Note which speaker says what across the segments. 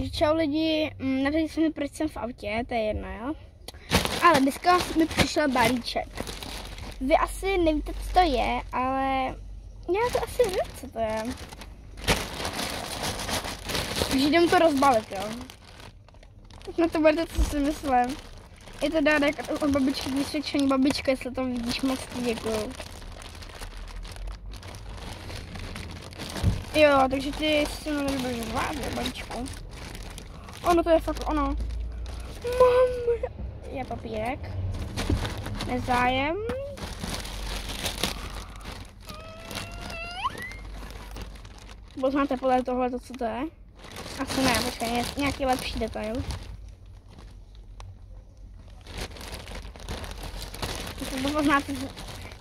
Speaker 1: Takže čau lidi, nevím, proč jsem v autě, to je jedno, jo. Ale dneska mi přišel balíček. Vy asi nevíte, co to je, ale já to asi vím, co to je. Takže jdem to rozbalit, jo. No to bude to, co si myslím. Je to dárek od babičky k vysvědčení. Babička, jestli to vidíš, moc ti děkuju. Jo, takže ty si to nebudeš zvládnout, babičku. Ono to je fakt ono. Mám, je papírek. Nezájem. Poznáte podle tohle, co to je? Asi ne, počkej, je nějaký lepší detail.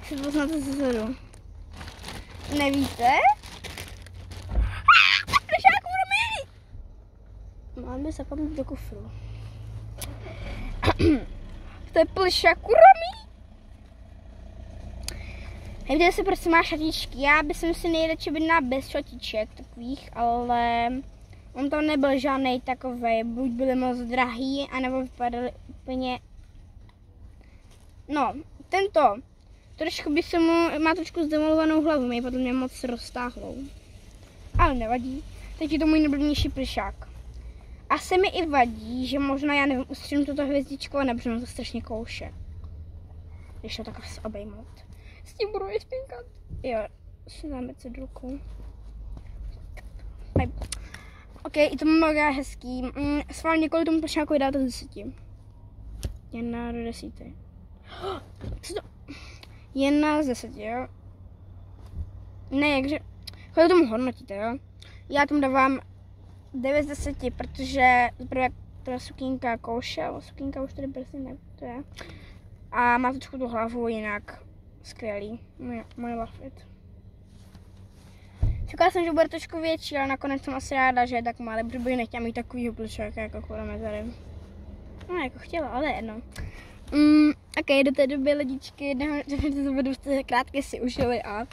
Speaker 1: To poznáte ze zadu. Nevíte? Máme zapadnout do kufru. To je plišakurami. Nevíte si, proč si má šatičky. Já bych si nejradši bydla bez šatiček takových, ale on tam nebyl žádnej takovej. Buď byly moc drahý, anebo vypadaly úplně... No, tento trošku by se má trošku zdemolovanou hlavu, mě podle mě moc roztáhlou. Ale nevadí, teď je to můj nejoblíbenější plišák. A se mi i vadí, že možná, já nevím, ustřím tuto hvězdičku a nebře to strašně kouše. Když to takhle obejmout. S tím budu je spinkat. Jo, si dáme cedulku. Ok, i to mega hezký. S vámi několik tomu plišáku dáte z 10. Jen do 10. Co to? 1 z 10, jo? Ne, jakže... Kolik tomu hodnotíte, jo? Já tomu dávám 9 z 10, protože zaprvé ta sukínka kouše, ale sukínka už tady prostě ne, to je. A má trošku tu hlavu, jinak skvělý, můj love it. Čekala jsem, že bude trošku větší, ale nakonec jsem asi ráda, že je tak malý, protože bych nechtěla mít takovýho plišáka, jako chodíme tady. No, jako chtěla, ale jedno. Ok, do té doby lidičky, to budu krátké si užili a...